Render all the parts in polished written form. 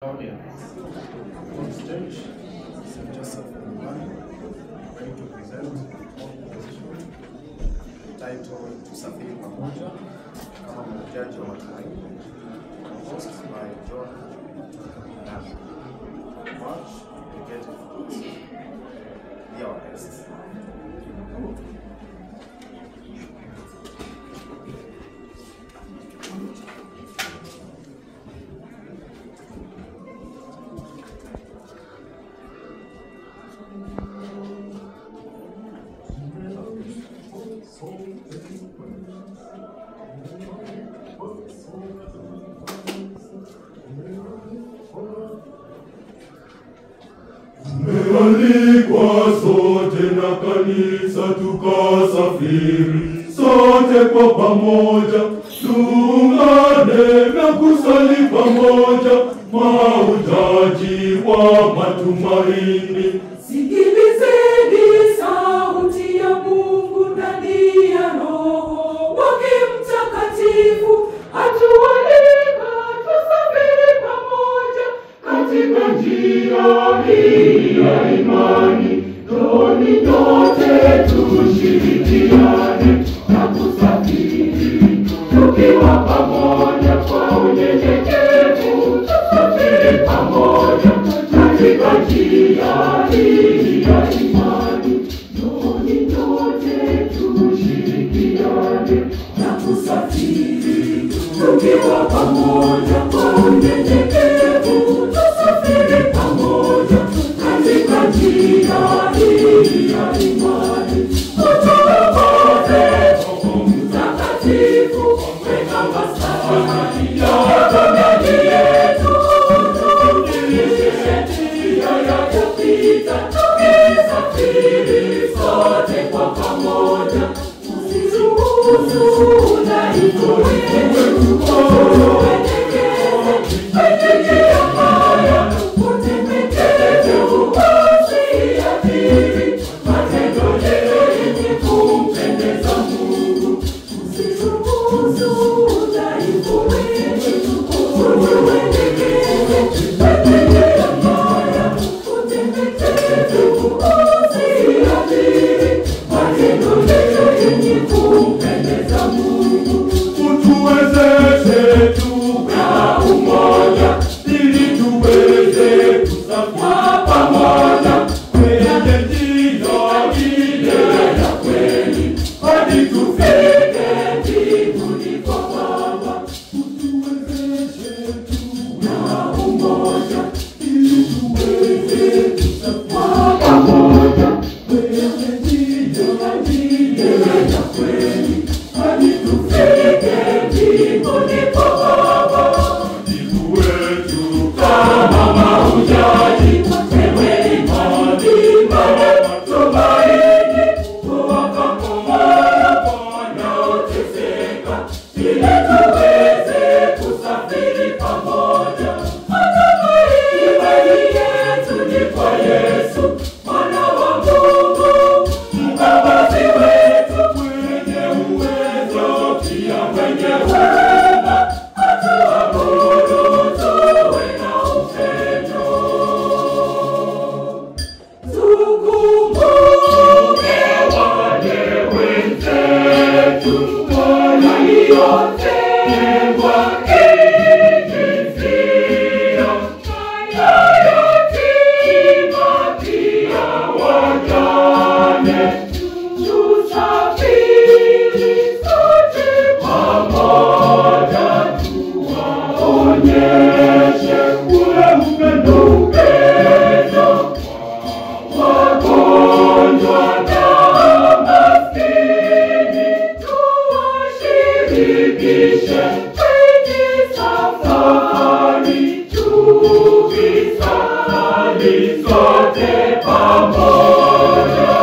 Audience, on stage, St. Joseph Mugani, going to present composition titled Tusafiri Pamoja, kama mhujaji wa matumaini, composed by John Mugani. Watch the get it. Be our guest. Tumealikwa sote na kanisa tukasafiri, sote kwa pamoja, tuungane na kusali pamoja, mahujaji wa matumaini. Sikilizeni sauti ya Mungu ndani ya Roho wake Mtakatifu, atualika tusafiri pamoja katika njia hii ya imani. Njooni nyote tushirikiane na kusafiri tukiwa pamoja kwa unyenyekevu, tusafiri pamoja katika njia hii ya imani. Njooni nyote tushirikiane na kusafiri tukiwa pamoja kwa unyenyekevu, tusafiri pamoja katika njia hii ya imani. Utuongoze Roho Mtakatifu weka maskani yako ndani yetu, tudumishe njia ya kupita tukisafiri sote kwa pamoja. Usiruhusu udhaifu wetu kwenye njia mbaya, utemekeze usiathiri matendo yenye kumpendeza Mungu. Usiruhusu udhaifu wetu kwenye njia mbaya, utemekeze usiathiri matendo yenye kumpendeza Mungu. Utuwezeshe tuwe na umoja, ili tuweze kusafiri pamoja kwenye njia ile ya kweli, hadi tufike mbinguni kwa Baba. Utuwezeshe tuwe na umoja, ili tuweze kusafiri pamoja kwenye njia ile ya kweli, hadi tufike mbinguni kwa Baba. Wajibu wetu kama mahujaji, ewe imani, matumaini, tuwapa moyo wanaoteseka, ili tuweze kusafiri pamoja. Imani yetu ni kwa Yesu, Mwana wa Mungu, mkombozi wetu, mwenye uwezo pia mwenye huruma, atuabudu tuwe na upendo. Tukumbuke wale wenzetu waliotengwa kijinsia, yatima pia wajane. Tusafiri sote pamoja, tuwaonyeshe ule upendo kwa wagonjwa na maskini, tuwashirikishe kwenye safari, tukisafiri sote pamoja.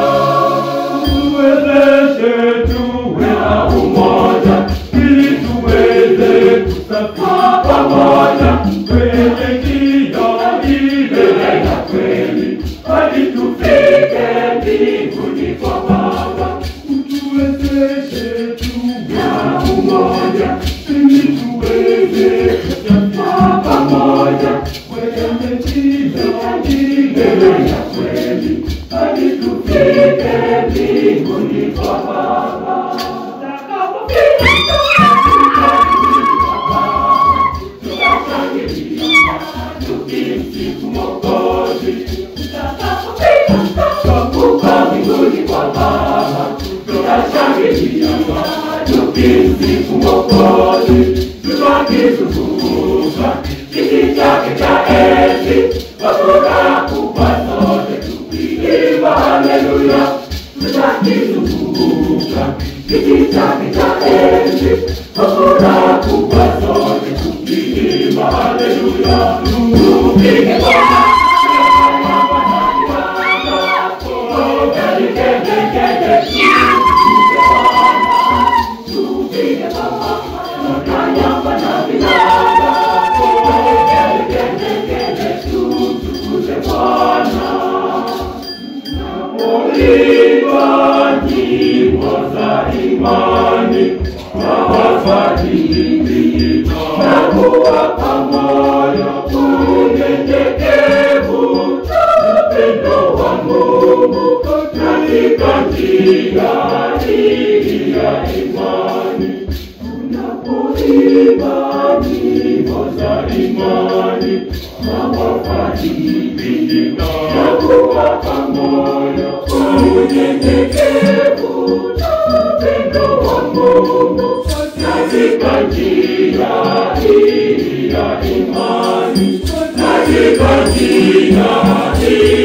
Tuwezeshe tuwe na umoja, ili tuweze kusafiri pamoja kwenye njia ile ya kweli, hadi tufike mbinguni kwa Baba. Utuwezeshe tuwe na umoja, ili tuweze kusafiri pamoja milele ya kweli, hadi tufike mbinguni kwa Baba. Tutashangilia tukimsifu Mwokozi, tutakuwa mbinguni kwa Baba. Tutashangilia tukimsifu Mwokozi, tukizunguka kiti chake cha enzi, kwa furaha kubwa sote tukiimba haleluya. Tukizunguka kiti chake cha enzi, kwa furaha kubwa sote tukiimba haleluya. Tupige Bwana imani na wafadhili na kuwapa moyo unyenyekevu, upendo wa Mungu katika njia hii ya imani. Tunapoimba nyimbo za imani na wafadhili na kuwapa moyo unyenyekevu, upendo wa Mungu katika njia hii ya imani, katika njia hii